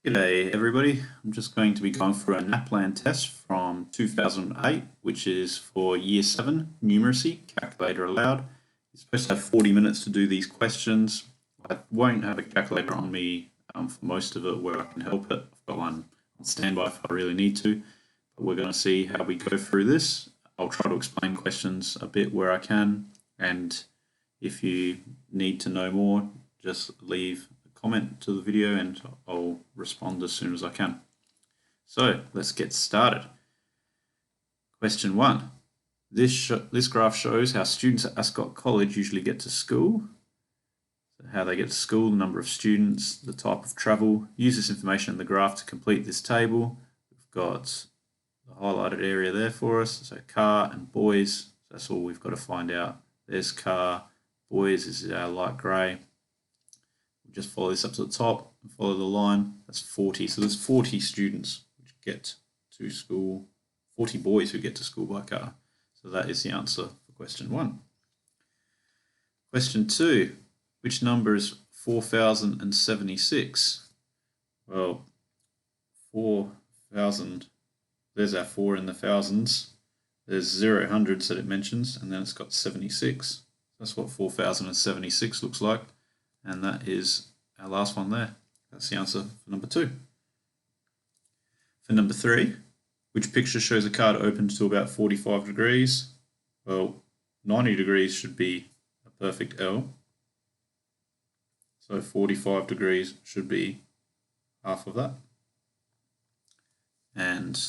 G'day everybody, I'm just going to be going through a Naplan test from 2008, which is for Year 7, Numeracy, calculator allowed. You're supposed to have 40 minutes to do these questions. I won't have a calculator on me for most of it where I can help it. I've got one on standby if I really need to, but we're going to see how we go through this. I'll try to explain questions a bit where I can, and if you need to know more, just leave comment to the video and I'll respond as soon as I can. So let's get started. Question 1. This graph shows how students at Ascot College usually get to school. So how they get to school, the number of students, the type of travel. Use this information in the graph to complete this table. We've got the highlighted area there for us. So car and boys, that's all we've got to find out. There's car, boys is our light grey. Just follow this up to the top and follow the line. That's 40. So there's 40 students which get to school, 40 boys who get to school by car. So that is the answer for question 1. Question 2. Which number is 4076? Well, 4,000, there's our 4 in the thousands. There's 0 hundreds that it mentions, and then it's got 76. That's what 4076 looks like. And that is our last one there. That's the answer for number 2. For number 3, which picture shows a card open to about 45 degrees? Well, 90 degrees should be a perfect L. So 45 degrees should be half of that. And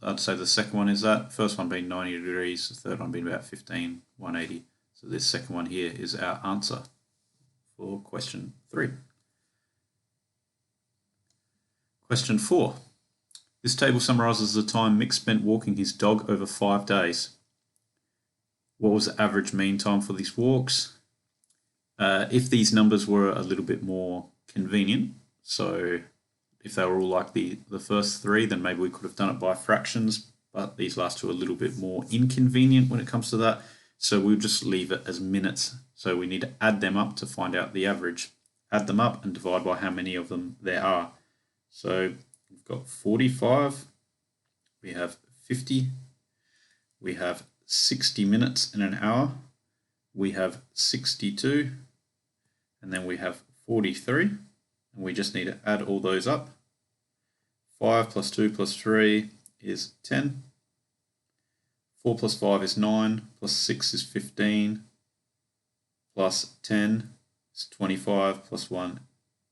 I'd say the second one is that. First one being 90 degrees, the third one being about 15, 180. So this second one here is our answer for question 3. Question 4. This table summarises the time Mick spent walking his dog over 5 days. What was the average mean time for these walks? If these numbers were a little bit more convenient, so if they were all like the first 3, then maybe we could have done it by fractions, but these last 2 are a little bit more inconvenient when it comes to that. So we'll just leave it as minutes. So we need to add them up to find out the average. Add them up and divide by how many of them there are. So we've got 45, we have 50, we have 60 minutes in an hour, we have 62, and then we have 43, and we just need to add all those up. 5 plus 2 plus 3 is 10. 4 plus 5 is 9, plus 6 is 15, plus 10 is 25, plus 1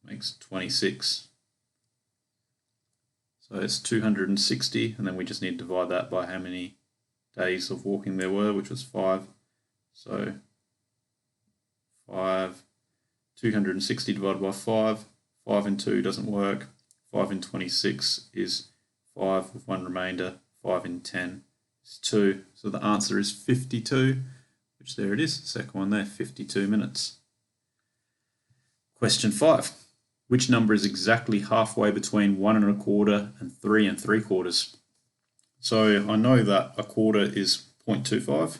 makes 26. So it's 260, and then we just need to divide that by how many days of walking there were, which was 5. So 260 divided by 5. 5 and 2 doesn't work. 5 in 26 is 5 with 1 remainder. 5 in 10 is 2. So the answer is 52, which there it is, second one there, 52 minutes. Question 5. Which number is exactly halfway between 1 1/4 and 3 3/4? So I know that a quarter is 0.25.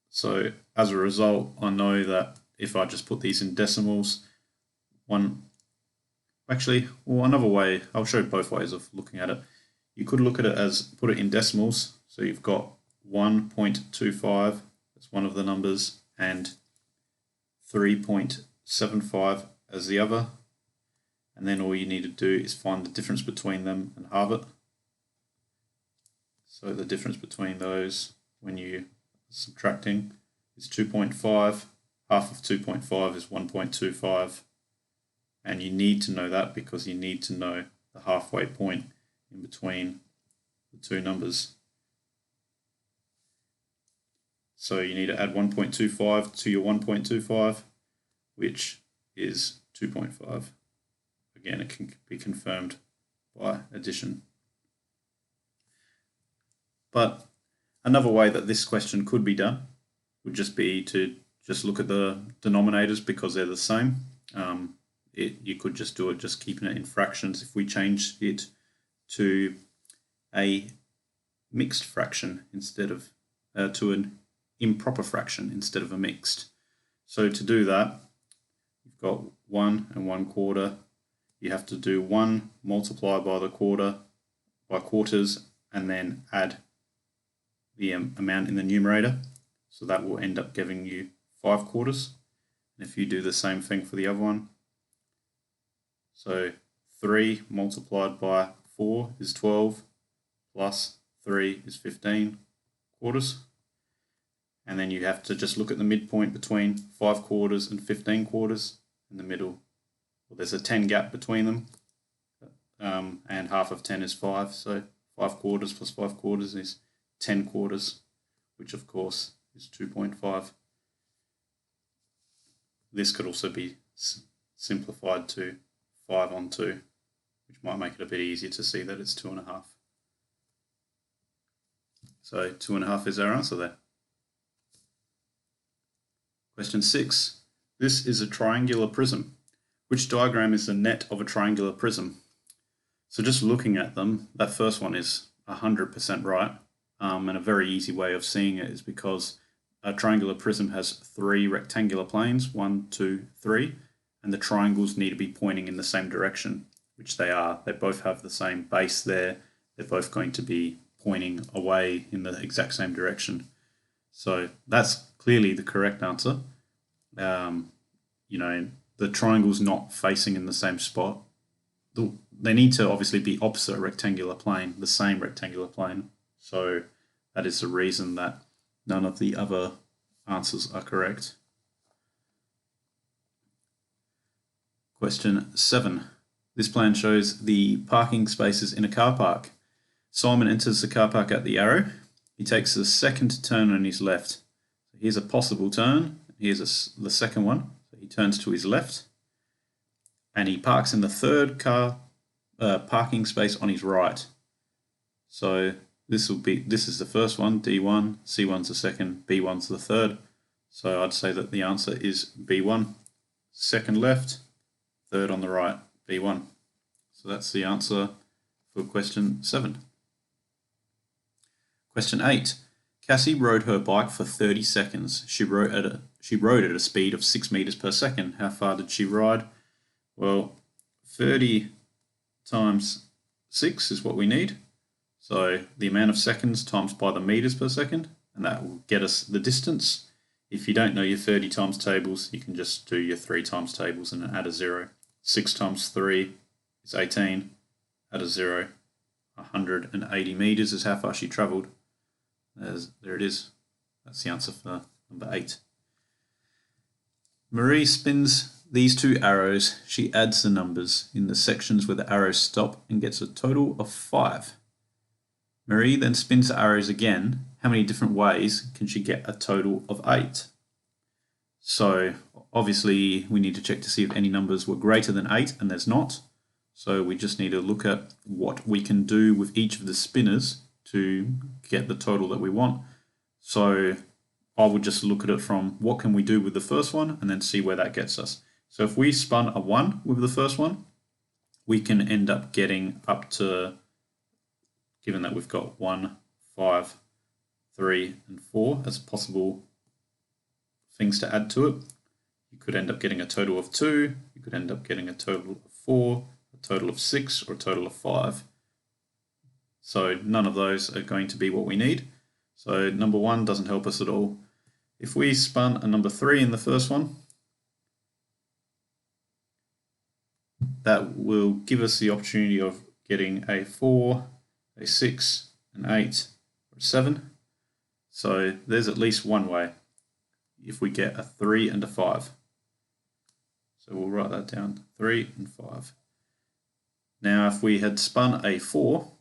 So as a result, I know that if I just put these in decimals, another way, I'll show both ways of looking at it. You could look at it as, put it in decimals, so you've got 1.25, that's one of the numbers, and 3.75 as the other, and then all you need to do is find the difference between them and halve it. So the difference between those when you're subtracting is 2.5, half of 2.5 is 1.25, and you need to know that because you need to know the halfway point in between the two numbers. So you need to add 1.25 to your 1.25, which is 2.5. Again, it can be confirmed by addition. But another way that this question could be done would just be to just look at the denominators because they're the same. You could just do it just keeping it in fractions. If we change it to a mixed fraction instead of to an improper fraction instead of a mixed. So to do that, we've got 1 and 1/4, you have to do 1 multiplied by the quarters and then add the amount in the numerator. So that will end up giving you 5/4. And if you do the same thing for the other one, so 3 multiplied by 4 is 12, plus 3 is 15/4. And then you have to just look at the midpoint between 5/4 and 15/4 in the middle. Well, there's a 10 gap between them, and half of 10 is 5, so 5/4 plus 5/4 is 10/4, which of course is 2.5. This could also be simplified to 5/2, which might make it a bit easier to see that it's 2.5. So 2.5 is our answer there. Question 6. This is a triangular prism. Which diagram is the net of a triangular prism? So just looking at them, that first one is 100% right. And a very easy way of seeing it is because a triangular prism has 3 rectangular planes, 1, 2, 3, and the triangles need to be pointing in the same direction, which they are. They both have the same base there. They're both going to be pointing away in the exact same direction. So that's clearly the correct answer. The triangle's not facing in the same spot. They need to obviously be opposite a rectangular plane, the same rectangular plane. So that is the reason that none of the other answers are correct. Question 7. This plan shows the parking spaces in a car park. Simon enters the car park at the arrow. He takes a second turn on his left. Here's a possible turn. Here's the second one. So he turns to his left, and he parks in the third car parking space on his right. So this is the first one, D1, C1's the second, B1's the third. So I'd say that the answer is B1. Second left, third on the right, B1. So that's the answer for question 7. Question 8. Cassie rode her bike for 30 seconds. She rode at a speed of 6 meters per second. How far did she ride? Well, 30 times 6 is what we need. So the amount of seconds times by the meters per second, and that will get us the distance. If you don't know your 30 times tables, you can just do your 3 times tables and add a 0. 6 times 3 is 18. Add a 0. 180 meters is how far she traveled. There it is. That's the answer for number 8. Marie spins these 2 arrows. She adds the numbers in the sections where the arrows stop and gets a total of 5. Marie then spins the arrows again. How many different ways can she get a total of 8? So obviously we need to check to see if any numbers were greater than 8, and there's not. So we just need to look at what we can do with each of the spinners to get the total that we want. So I would just look at it from what can we do with the first one and then see where that gets us. So if we spun a 1 with the first one, we can end up getting up to, given that we've got 1, 5, 3, and 4 as possible things to add to it, you could end up getting a total of 2, you could end up getting a total of 4, a total of 6, or a total of 5. So none of those are going to be what we need. So number 1 doesn't help us at all. If we spun a number 3 in the first one, that will give us the opportunity of getting a 4, a 6, an 8, or a 7. So there's at least one way if we get a 3 and a 5. So we'll write that down, 3 and 5. Now if we had spun a 4,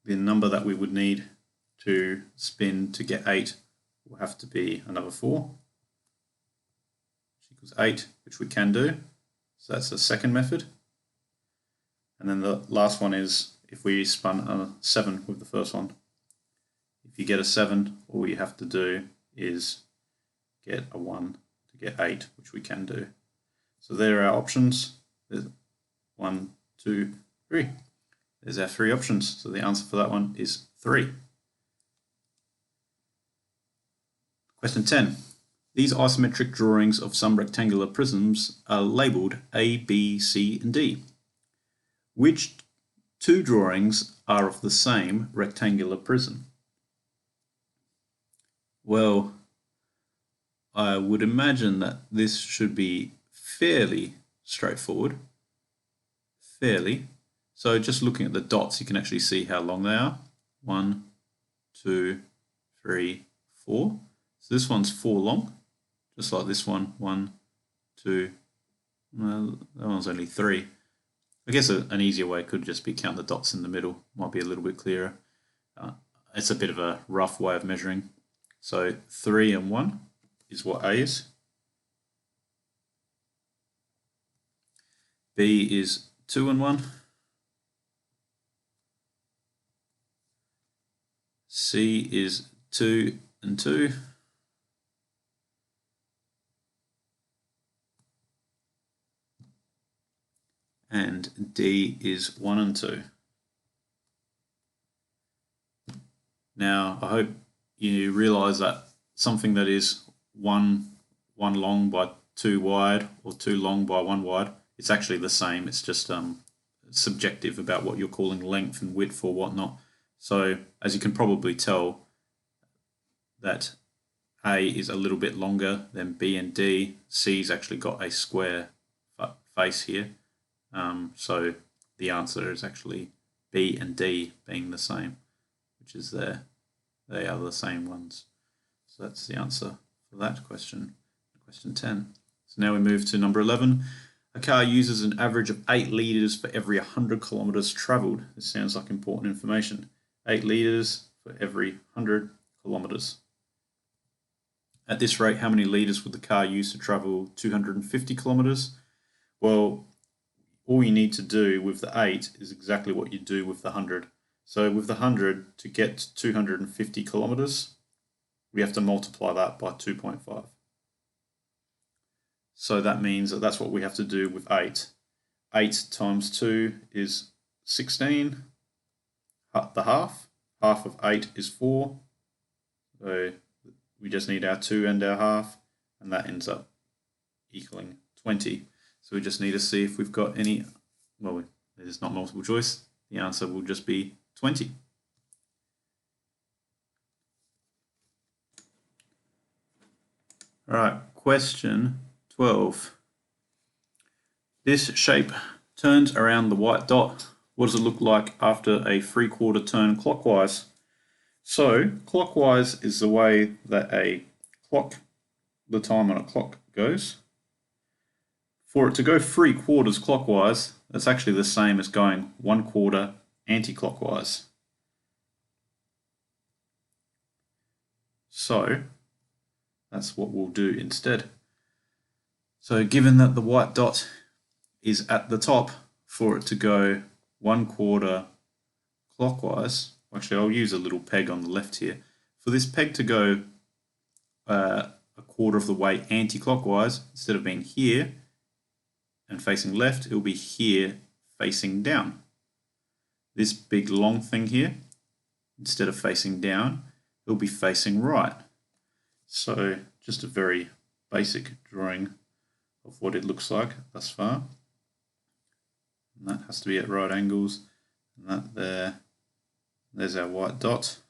the number that we would need to spin to get 8 will have to be another 4, which equals 8, which we can do. So that's the second method. And then the last one is if we spun a 7 with the first one. If you get a 7, all you have to do is get a 1 to get 8, which we can do. So there are our options. There's 1, 2, 3. There's our 3 options. So the answer for that one is 3. Question 10. These isometric drawings of some rectangular prisms are labelled A, B, C, and D. Which two drawings are of the same rectangular prism? Well, I would imagine that this should be fairly straightforward. So just looking at the dots, you can actually see how long they are. 1, 2, 3, 4. So this one's 4 long, just like this one. 1, 2, well, that one's only 3. I guess an easier way could just be count the dots in the middle. Might be a little bit clearer. It's a bit of a rough way of measuring. So 3 and 1 is what A is. B is 2 and 1. C is 2 and 2. And D is 1 and 2. Now, I hope you realise that something that is 1 long by 2 wide or 2 long by 1 wide, it's actually the same. It's just subjective about what you're calling length and width or whatnot. So as you can probably tell, that A is a little bit longer than B and D. C's actually got a square face here. So the answer is actually B and D being the same, which is there. They are the same ones. So that's the answer for that question, question 10. So now we move to number 11. A car uses an average of 8 litres for every 100 kilometres travelled. This sounds like important information. 8 litres for every 100 kilometres. At this rate, how many litres would the car use to travel 250 kilometres? Well, all you need to do with the 8 is exactly what you do with the 100. So with the 100, to get to 250 kilometres, we have to multiply that by 2.5. So that means that that's what we have to do with 8. 8 times 2 is 16. The half of 8 is 4. So we just need our 2 and our half, and that ends up equaling 20. So we just need to see if we've got any, well, there's not multiple choice. The answer will just be 20. All right, question 12. This shape turns around the white dot. What does it look like after a 3/4 turn clockwise? So clockwise is the way that the time on a clock goes. For it to go 3/4 clockwise, that's actually the same as going 1/4 anti-clockwise. So that's what we'll do instead. So given that the white dot is at the top, for it to go 1/4 clockwise, actually I'll use a little peg on the left here. For this peg to go a quarter of the way anti-clockwise, instead of being here and facing left, it will be here facing down. This big long thing here, instead of facing down, it will be facing right. So just a very basic drawing of what it looks like thus far. And that has to be at right angles. And that there's our white dot.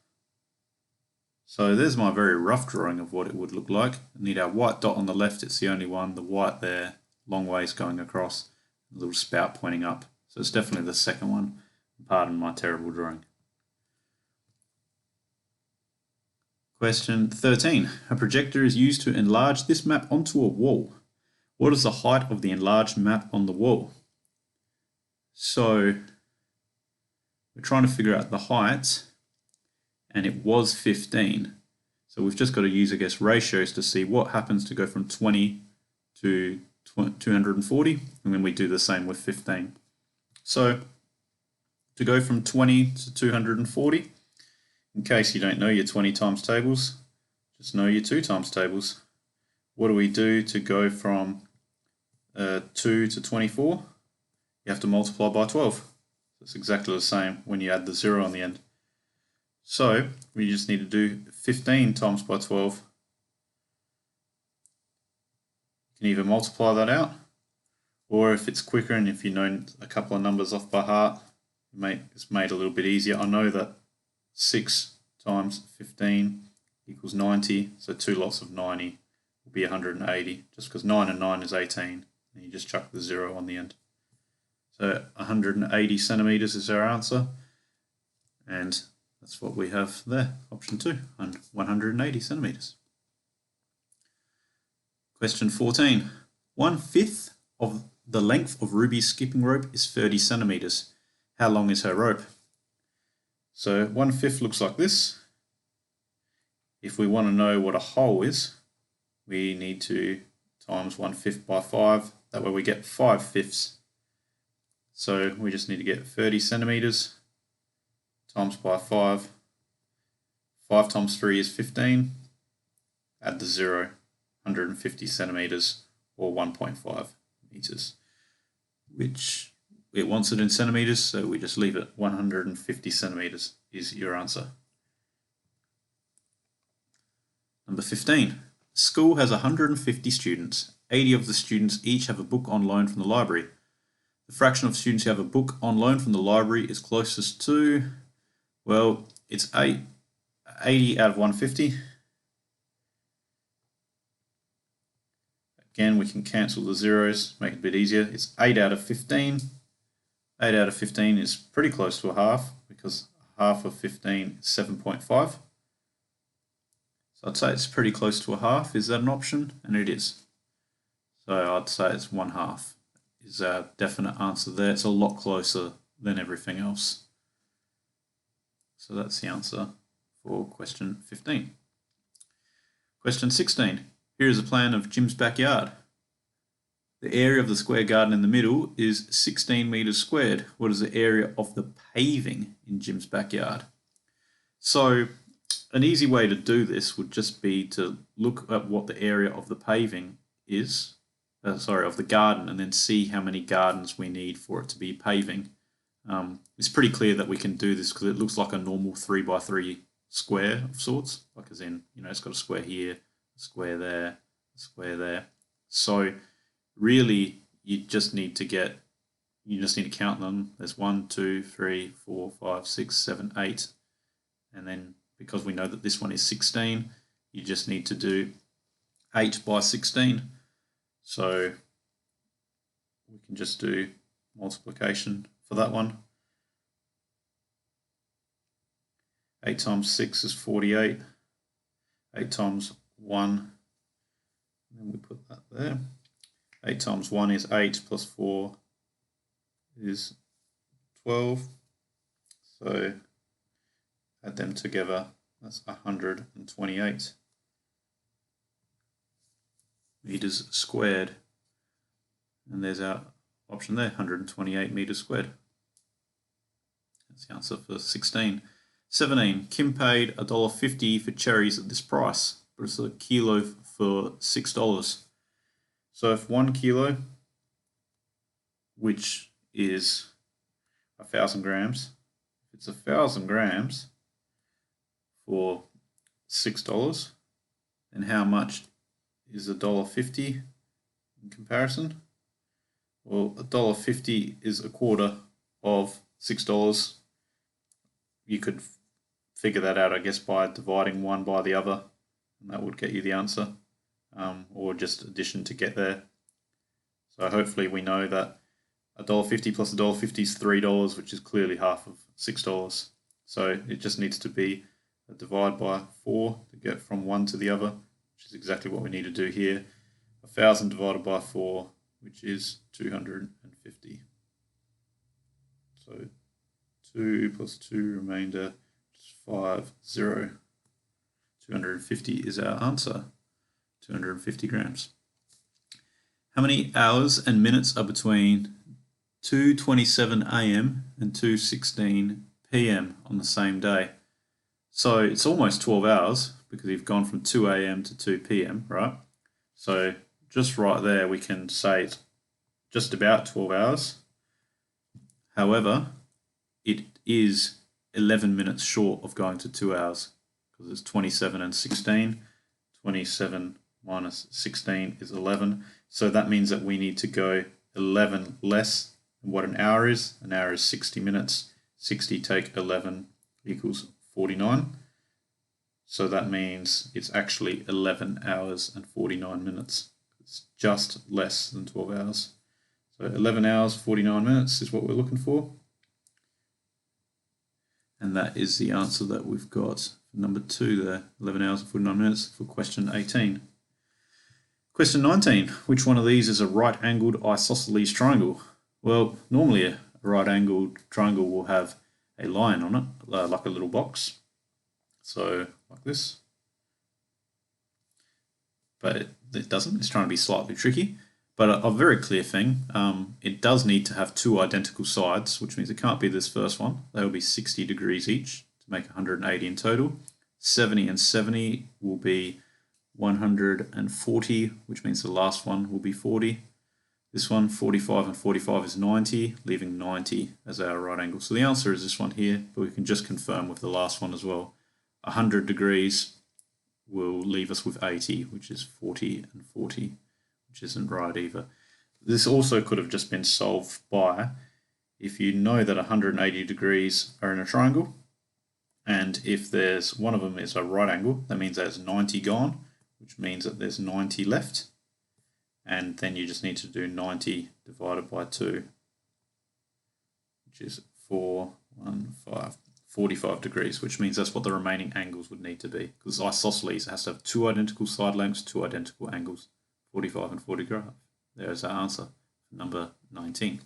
So there's my very rough drawing of what it would look like. I need our white dot on the left, it's the only one. The white there, long ways going across, a little spout pointing up. So it's definitely the second one. Pardon my terrible drawing. Question 13. A projector is used to enlarge this map onto a wall. What is the height of the enlarged map on the wall? So we're trying to figure out the height, and it was 15. So we've just got to use, I guess, ratios to see what happens to go from 20 to 240, and then we do the same with 15. So to go from 20 to 240, in case you don't know your 20 times tables, just know your 2 times tables. What do we do to go from 2 to 24? You have to multiply by 12. It's exactly the same when you add the 0 on the end. So we just need to do 15 times by 12. can either multiply that out, or if it's quicker and if you know a couple of numbers off by heart, it's made a little bit easier. I know that 6 times 15 equals 90, so 2 lots of 90 will be 180, just because 9 and 9 is 18, and you just chuck the 0 on the end. So 180 centimetres is our answer, and that's what we have there, option 2, and 180 centimetres. Question 14. 1/5 of the length of Ruby's skipping rope is 30 centimetres. How long is her rope? So 1/5 looks like this. If we want to know what a hole is, we need to times 1/5 by 5. That way we get 5/5. So we just need to get 30 centimetres times by 5. 5 times 3 is 15. Add the 0, 150 centimetres or 1.5 metres, which it wants it in centimetres, so we just leave it. 150 centimetres is your answer. Number 15. School has 150 students. 80 of the students each have a book on loan from the library. The fraction of students who have a book on loan from the library is closest to, well, it's 80 out of 150. Again, we can cancel the zeros, make it a bit easier. It's 8 out of 15. 8 out of 15 is pretty close to a half, because half of 15 is 7.5. So I'd say it's pretty close to a half. Is that an option? And it is. So I'd say it's 1/2 is our definite answer there. It's a lot closer than everything else. So that's the answer for question 15. Question 16. Here is a plan of Jim's backyard. The area of the square garden in the middle is 16 metres squared. What is the area of the paving in Jim's backyard? So an easy way to do this would just be to look at what the area of the paving is, of the garden, and then see how many gardens we need for it to be paving. It's pretty clear that we can do this because it looks like a normal 3x3 square of sorts, like as in, it's got a square here, a square there, a square there. So really you just need to count them. There's 1, 2, 3, 4, 5, 6, 7, 8, and then because we know that this one is 16, you just need to do 8 by 16. So we can just do multiplication for that one. 8 times 6 is 48. 8 times 1, and then we put that there. 8 times 1 is 8, plus 4 is 12. So add them together, that's 128 metres squared. And there's our option there, 128 metres squared. That's the answer for 16. 17. Kim paid $1.50 for cherries at this price, but it's a kilo for $6. So if 1 kilo, which is 1,000 grams, if it's 1,000 grams for $6, then how much is $1.50 in comparison? Well, $1.50 is a quarter of $6. You could figure that out, I guess, by dividing one by the other, and that would get you the answer, or just addition to get there. So hopefully we know that $1.50 plus $1.50 is $3, which is clearly half of $6. So it just needs to be a divide by 4 to get from one to the other, which is exactly what we need to do here. 1,000 divided by 4, which is 250. So 2 plus 2 remainder is 5, 0. 250 is our answer. 250 grams. How many hours and minutes are between 2:27 a.m. and 2:16 p.m. on the same day? So it's almost 12 hours because you've gone from 2 a.m. to 2 p.m., right? So just right there we can say it's just about 12 hours. However, it is 11 minutes short of going to 2 hours because it's 27 and 16. 27 minus 16 is 11. So that means that we need to go 11 less than what an hour is. An hour is 60 minutes. 60 take 11 equals 49. So that means it's actually 11 hours and 49 minutes. It's just less than 12 hours. So 11 hours, 49 minutes is what we're looking for. And that is the answer that we've got for number 2 there, 11 hours and 49 minutes for question 18. Question 19, which one of these is a right-angled isosceles triangle? Well, normally a right-angled triangle will have a line on it, like a little box. So, like this. But it doesn't, it's trying to be slightly tricky. But a very clear thing, it does need to have 2 identical sides, which means it can't be this first one. They will be 60 degrees each to make 180 in total. 70 and 70 will be 140, which means the last one will be 40. This one, 45 and 45 is 90, leaving 90 as our right angle. So the answer is this one here, but we can just confirm with the last one as well. 100 degrees will leave us with 80, which is 40 and 40. Which isn't right either. This also could have just been solved by, if you know that 180 degrees are in a triangle, and if there's one of them is a right angle, that means there's 90 gone, which means that there's 90 left, and then you just need to do 90 divided by 2, which is 45 degrees, which means that's what the remaining angles would need to be, because isosceles has to have 2 identical side lengths, 2 identical angles. 45 and 45. There's our answer, number 19.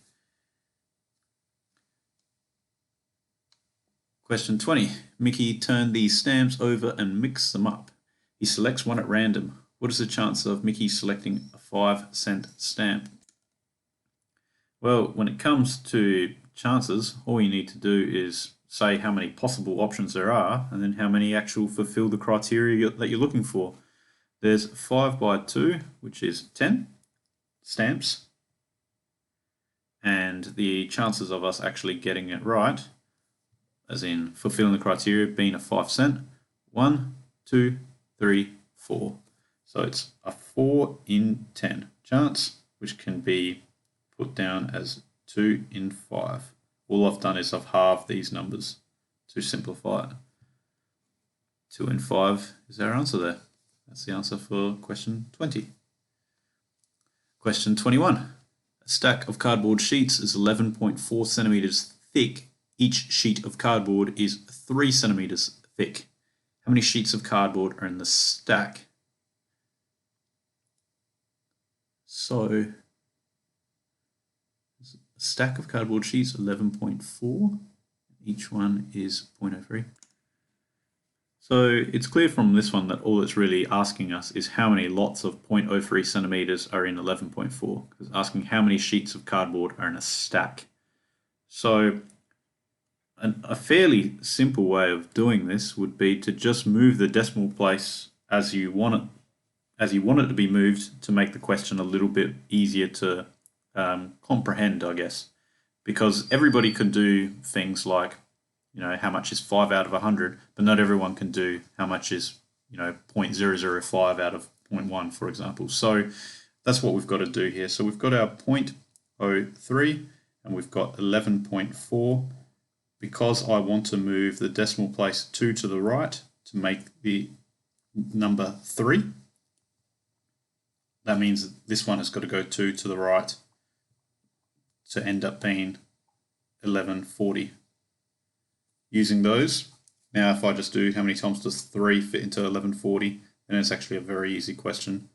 Question 20. Mickey turned these stamps over and mixed them up. He selects one at random. What is the chance of Mickey selecting a 5-cent stamp? Well, when it comes to chances, all you need to do is say how many possible options there are and then how many actually fulfill the criteria that you're looking for. There's 5 by 2, which is 10 stamps, and the chances of us actually getting it right, as in fulfilling the criteria, being a 5 cent, 1, 2, 3, 4. So it's a 4 in 10 chance, which can be put down as 2 in 5. All I've done is I've halved these numbers to simplify it. 2 in 5 is our answer there. That's the answer for question 20. Question 21. A stack of cardboard sheets is 11.4 centimeters thick. Each sheet of cardboard is 3 centimeters thick. How many sheets of cardboard are in the stack? So, a stack of cardboard sheets, 11.4. Each one is 0.03. So it's clear from this one that all it's really asking us is how many lots of 0.03 centimeters are in 11.4. It's asking how many sheets of cardboard are in a stack. So a fairly simple way of doing this would be to just move the decimal place as you want it to be moved to make the question a little bit easier to comprehend, I guess. Because everybody can do things like, how much is 5 out of 100, but not everyone can do how much is, 0.005 out of 0.1, for example. So that's what we've got to do here. So we've got our 0.03 and we've got 11.4. Because I want to move the decimal place 2 to the right to make the number 3, that means this one has got to go 2 to the right to end up being 1140. Using those, now if I just do how many times does 3 fit into 1140, then it's actually a very easy question.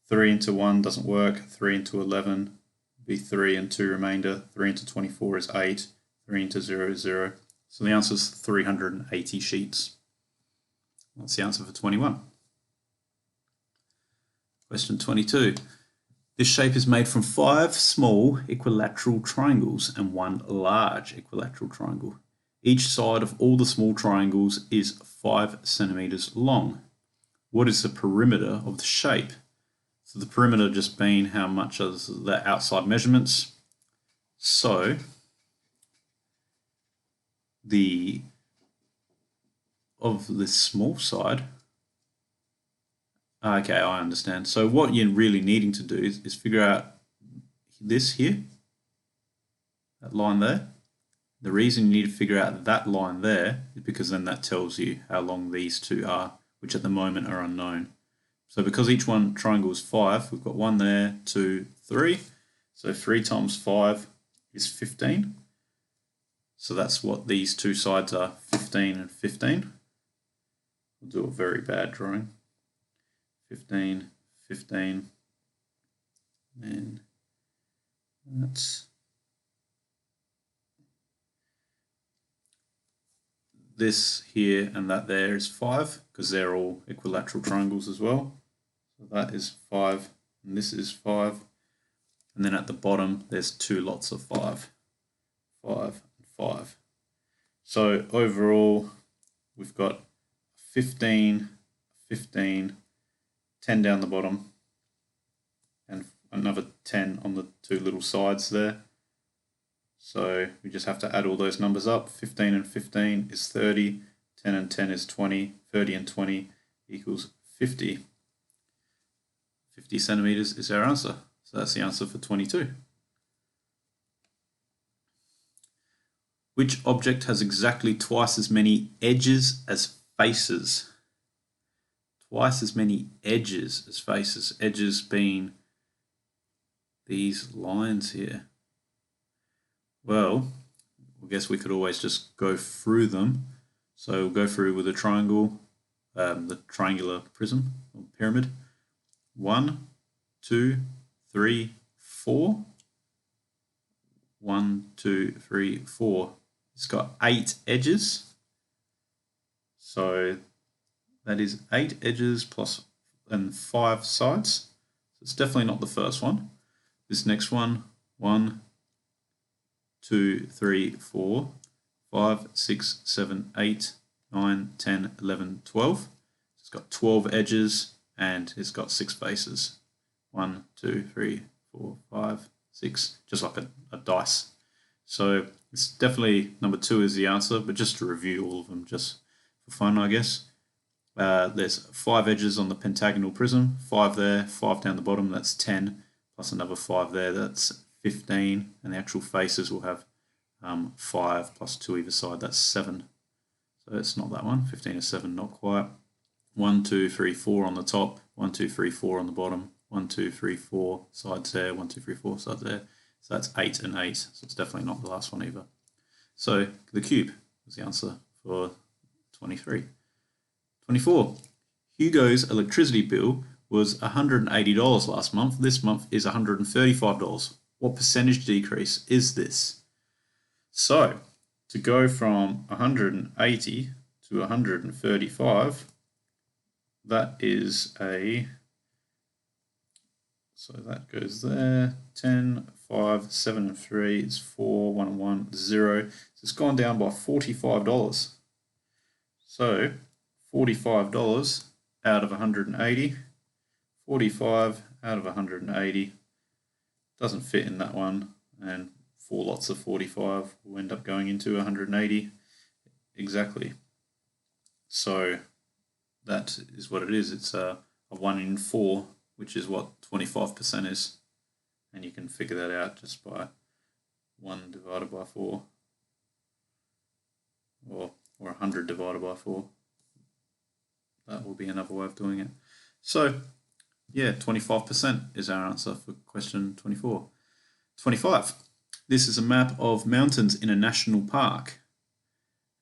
3 into 1 doesn't work, 3 into 11 would be 3 and 2 remainder, 3 into 24 is 8, 3 into 0 is 0. So the answer is 380 sheets. That's the answer for 21. Question 22. This shape is made from 5 small equilateral triangles and 1 large equilateral triangle. Each side of all the small triangles is 5 centimeters long. What is the perimeter of the shape? So the perimeter just being how much is the outside measurements. So of the small side, Okay, I understand. So what you're really needing to do is figure out this here, that line there. The reason you need to figure out that line there is because then that tells you how long these two are, which at the moment are unknown. So because each one triangle is 5, we've got 1 there, 2, 3. So 3 times 5 is 15. So that's what these two sides are, 15 and 15. We'll do a very bad drawing. 15, 15, and that's this here and that there is 5 because they're all equilateral triangles as well. So that is 5 and this is 5. And then at the bottom there's 2 lots of 5. 5 and 5. So overall we've got 15, 15, 10 down the bottom and another 10 on the 2 little sides there. So we just have to add all those numbers up. 15 and 15 is 30, 10 and 10 is 20, 30 and 20 equals 50. 50 centimeters is our answer. So that's the answer for 22. Which object has exactly twice as many edges as faces? Twice as many edges as faces. Edges being these lines here. Well, I guess we could always just go through them. So we'll go through with a triangle, the triangular prism or pyramid. 1, 2, 3, 4. 1, 2, 3, 4. It's got 8 edges. So that is 8 edges plus and 5 sides. So it's definitely not the first one. This next one, 1, 2, 3, 4, 5, 6, 7, 8, 9, 10, 11, 12. It's got 12 edges and it's got 6 faces. 1, 2, 3, 4, 5, 6, just like a dice. So it's definitely number 2 is the answer, but just to review all of them just for fun, I guess. There's 5 edges on the pentagonal prism, 5 there, 5 down the bottom, that's 10, plus another 5 there, that's 15, and the actual faces will have 5 plus 2 either side, that's 7. So it's not that one, 15 is 7, not quite. 1, 2, 3, 4 on the top, 1, 2, 3, 4 on the bottom, 1, 2, 3, 4 sides there, 1, 2, 3, 4 sides there. So that's 8 and 8, so it's definitely not the last one either. So the cube was the answer for 23. 24. Hugo's electricity bill was $180 last month. This month is $135. What percentage decrease is this? So to go from 180 to 135, that is so that goes there, 10, 5, 7 and 3, it's 4, 1 and 1, 0. So it's gone down by $45. So $45 out of 180, 45 out of 180, doesn't fit in that one, and 4 lots of 45 will end up going into 180 exactly. So that is what it is. It's a 1 in 4, which is what 25% is, and you can figure that out just by 1 divided by 4, or 100 divided by 4. That will be another way of doing it. So yeah, 25% is our answer for question 24. 25. This is a map of mountains in a national park.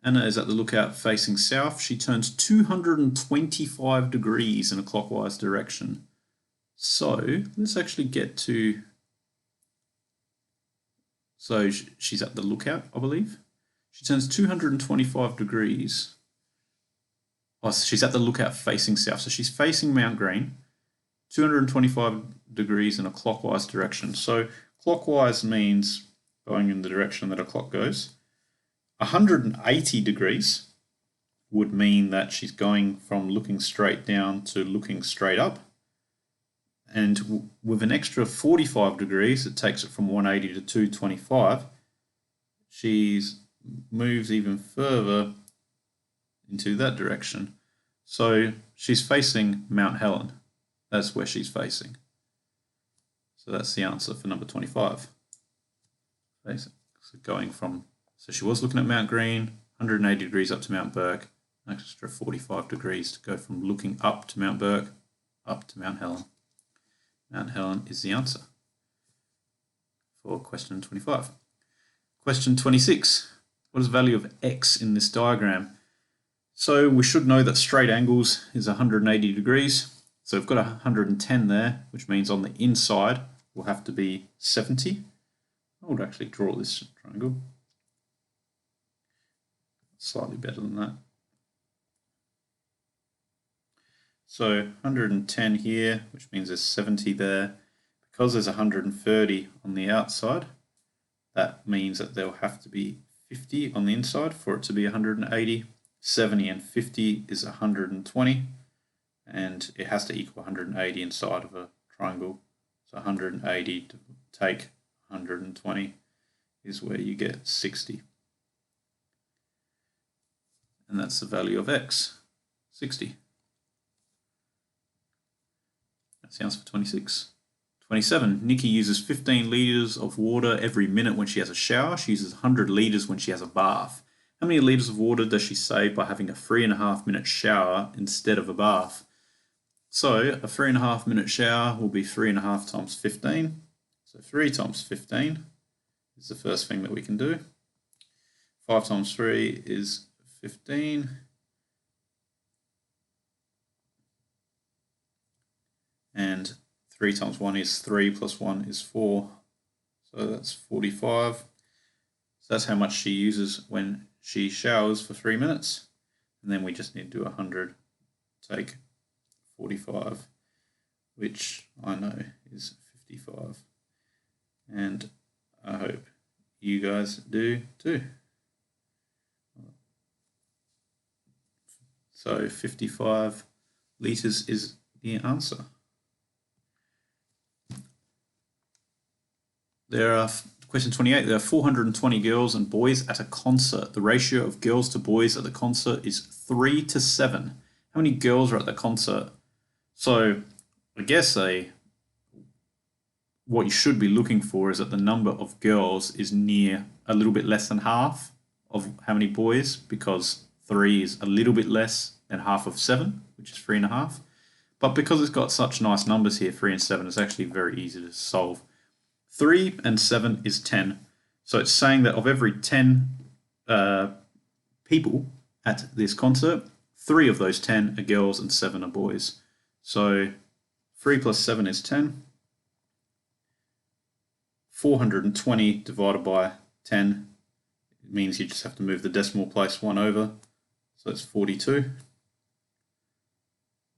Anna is at the lookout facing south. She turns 225 degrees in a clockwise direction. So let's actually get to, so she's at the lookout, I believe. She turns 225 degrees. Oh, she's at the lookout facing south. So she's facing Mount Green, 225 degrees in a clockwise direction. So clockwise means going in the direction that a clock goes. 180 degrees would mean that she's going from looking straight down to looking straight up. And with an extra 45 degrees, it takes it from 180 to 225. She moves even further into that direction. So she's facing Mount Helen. That's where she's facing. So that's the answer for number 25. So she was looking at Mount Green, 180 degrees up to Mount Burke, an extra 45 degrees to go from looking up to Mount Burke up to Mount Helen. Mount Helen is the answer for question 25. Question 26. What is the value of x in this diagram? So we should know that straight angles is 180 degrees. So we've got 110 there, which means on the inside will have to be 70. I would actually draw this triangle. Slightly better than that. So 110 here, which means there's 70 there. Because there's 130 on the outside, that means that there'll have to be 50 on the inside for it to be 180. 70 and 50 is 120, and it has to equal 180 inside of a triangle. So 180 to take 120 is where you get 60. And that's the value of x, 60. That's the answer for 26. 27. Nikki uses 15 litres of water every minute when she has a shower. She uses 100 litres when she has a bath. How many litres of water does she save by having a 3.5 minute shower instead of a bath? So a 3.5 minute shower will be 3.5 times 15. So 3 times 15 is the first thing that we can do. 5 times 3 is 15. And 3 times 1 is 3 plus 1 is 4. So that's 45. So that's how much she uses when she showers for 3 minutes. And then we just need to do 100 take 45, which I know is 55. And I hope you guys do too. So 55 litres is the answer. Question 28, there are 420 girls and boys at a concert. The ratio of girls to boys at the concert is 3 to 7. How many girls are at the concert? So I guess what you should be looking for is that the number of girls is near a little bit less than half of how many boys, because 3 is a little bit less than half of 7, which is 3.5. But because it's got such nice numbers here, 3 and 7, it's actually very easy to solve. 3 and 7 is 10. So it's saying that of every 10 people at this concert, 3 of those 10 are girls and 7 are boys. So 3 plus 7 is 10. 420 divided by 10 means you just have to move the decimal place 1 over. So it's 42.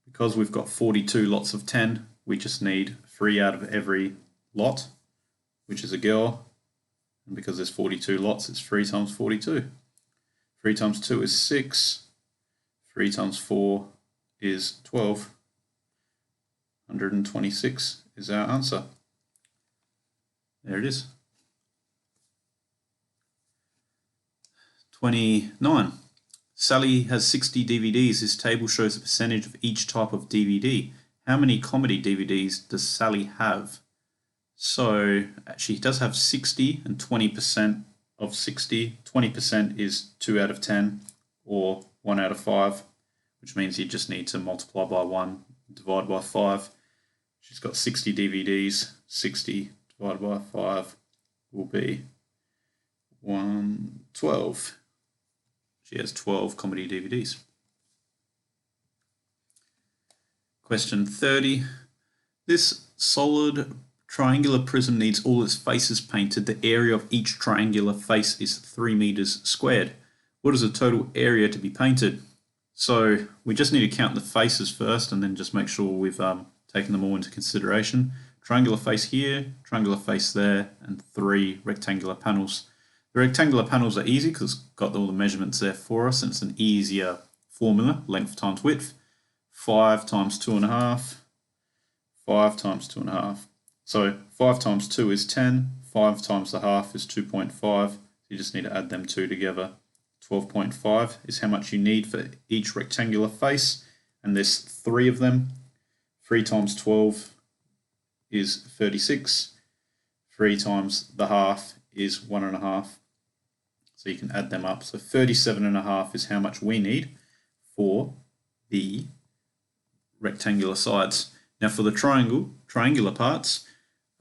Because we've got 42 lots of 10, we just need 3 out of every lot, which is a girl. And because there's 42 lots, it's 3 times 42. 3 times 2 is 6. 3 times 4 is 12. 126 is our answer. There it is. 29. Sally has 60 DVDs. This table shows the percentage of each type of DVD. How many comedy DVDs does Sally have? So she does have 60 and 20% of 60. 20% is 2 out of 10 or 1 out of 5, which means you just need to multiply by 1, divide by 5. She's got 60 DVDs. 60 divided by 5 will be 112. She has 12 comedy DVDs. Question 30. This solid triangular prism needs all its faces painted. The area of each triangular face is 3 meters squared. What is the total area to be painted? So we just need to count the faces first and then just make sure we've taken them all into consideration. Triangular face here, triangular face there, and 3 rectangular panels. The rectangular panels are easy because it's got all the measurements there for us, and it's an easier formula, length times width. 5 times 2.5, 5 times 2.5. So 5 times 2 is 10, 5 times the half is 2.5. You just need to add them two together. 12.5 is how much you need for each rectangular face, and there's 3 of them. 3 times 12 is 36. 3 times the half is 1.5. So you can add them up. So 37.5 is how much we need for the rectangular sides. Now for the triangular parts,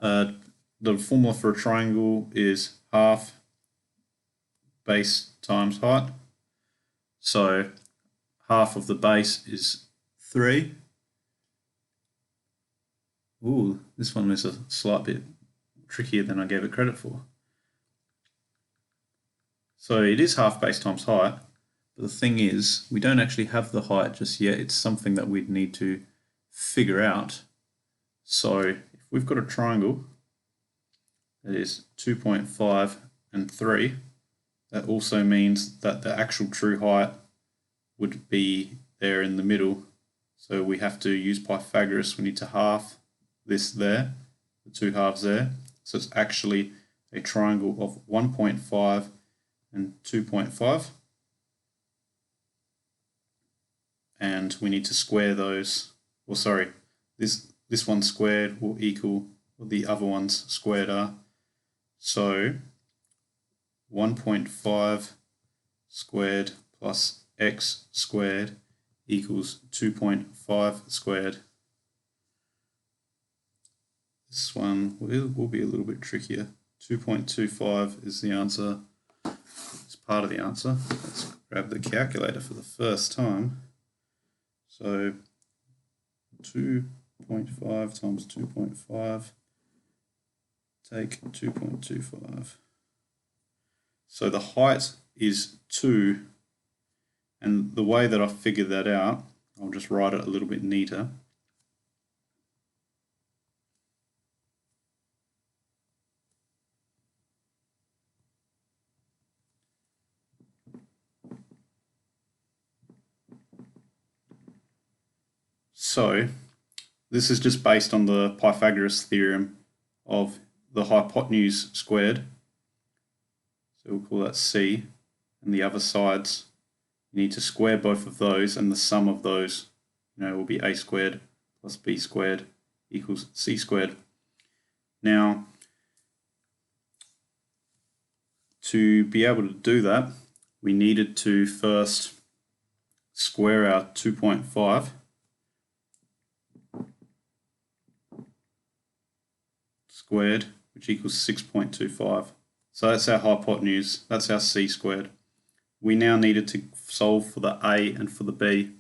the formula for a triangle is half base times height. So half of the base is 3. Ooh, this one is a slight bit trickier than I gave it credit for. So it is half base times height, but the thing is, we don't actually have the height just yet. It's something that we'd need to figure out. So if we've got a triangle that is 2.5 and 3, that also means that the actual true height would be there in the middle. So we have to use Pythagoras. We need to halve this there, the 2 halves there. So it's actually a triangle of 1.5 and 2.5. And we need to square those, or sorry, this one squared will equal what the other ones squared are. So 1.5 squared plus x squared equals 2.5 squared. This one will be a little bit trickier. 2.25 is the answer. It's part of the answer. Let's grab the calculator for the first time. So 2.5 times 2.5, take 2.25. So the height is 2, and the way that I figured that out, I'll just write it a little bit neater. So this is just based on the Pythagoras theorem of the hypotenuse squared. So we'll call that C, and the other sides, you need to square both of those, and the sum of those, will be a squared plus b squared equals c squared. Now, to be able to do that, we needed to first square our 2.5. Squared, which equals 6.25. So that's our hypotenuse, that's our c squared. We now needed to solve for the a and for the b.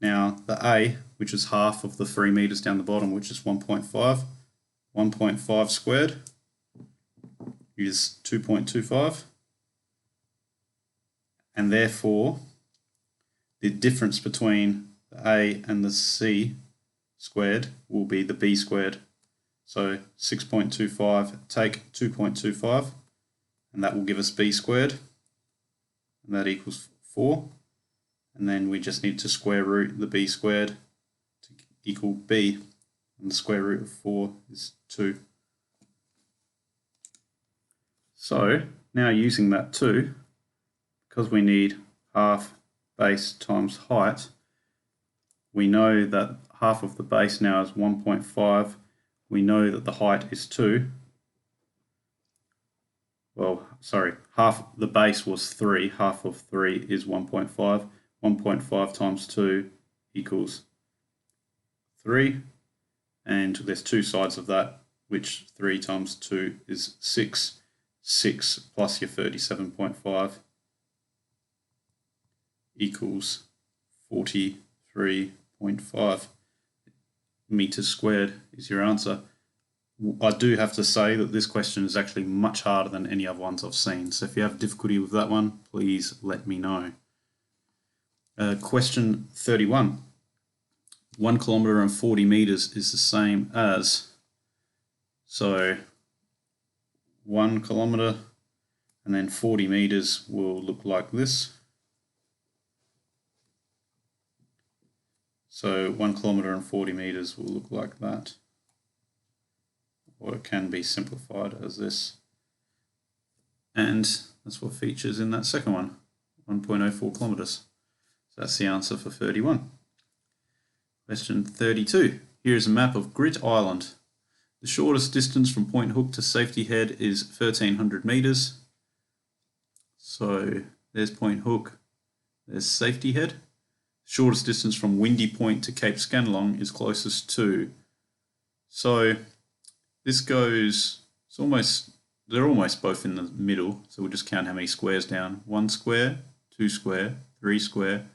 Now the a, which is half of the 3 meters down the bottom, which is 1.5. 1.5 squared is 2.25. And therefore, the difference between the a and the c squared will be the b squared. So 6.25 take 2.25, and that will give us b squared, and that equals 4. And then we just need to square root the b squared to equal b, and the square root of 4 is 2. So now using that 2, because we need half base times height, we know that half of the base now is 1.5. We know that the height is 2. Well, sorry, half the base was 3. Half of 3 is 1.5. 1.5 times 2 equals 3. And there's 2 sides of that, which 3 times 2 is 6. 6 plus your 37.5 equals 43.5. meters squared is your answer. I do have to say that this question is actually much harder than any other ones I've seen. So if you have difficulty with that one, please let me know. Question 31. 1 kilometer and 40 meters is the same as, so 1 kilometer and then 40 meters will look like this. So 1 kilometer and 40 meters will look like that. Or it can be simplified as this. And that's what features in that second one, 1.04 kilometers. So that's the answer for 31. Question 32. here is a map of Grit Island. The shortest distance from point hook to safety head is 1300 meters. So there's point hook, there's safety head. Shortest distance from Windy Point to Cape Scanlon is closest to. So this goes, they're almost both in the middle, so we'll just count how many squares down. 1 square, 2 square, 3 square,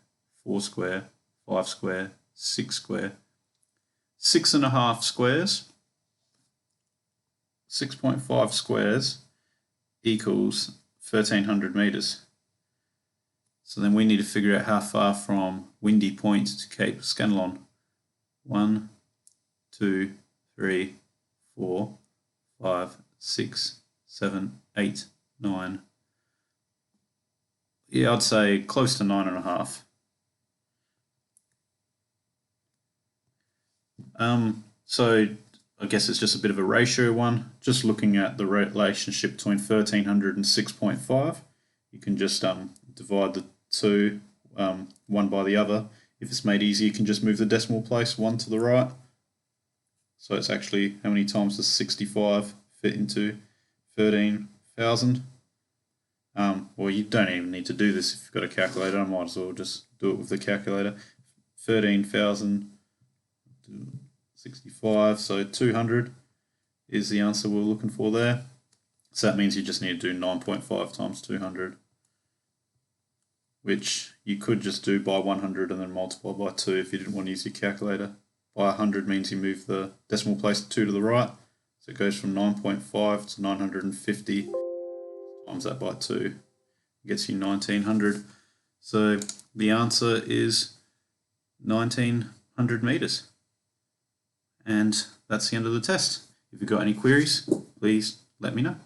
4 square, 5 square, 6 square. 6.5 squares, 6.5 squares equals 1300 meters. So then we need to figure out how far from Windy Point to Cape Scanlon. 1, 2, 3, 4, 5, 6, 7, 8, 9. Yeah, I'd say close to 9.5. So I guess it's just a bit of a ratio one. Just looking at the relationship between 1300 and 6.5, you can just divide the two, one by the other. If it's made easy, you can just move the decimal place 1 to the right. So it's actually, how many times does 65 fit into 13,000? Well, you don't even need to do this if you've got a calculator. I might as well just do it with the calculator. 13,000 65, so 200 is the answer we're looking for there. So that means you just need to do 9.5 times 200, which you could just do by 100 and then multiply by 2 if you didn't want to use your calculator. By 100 means you move the decimal place 2 to the right, so it goes from 9.5 to 950, times that by 2, gets you 1900. So the answer is 1900 meters. And that's the end of the test. If you've got any queries, please let me know.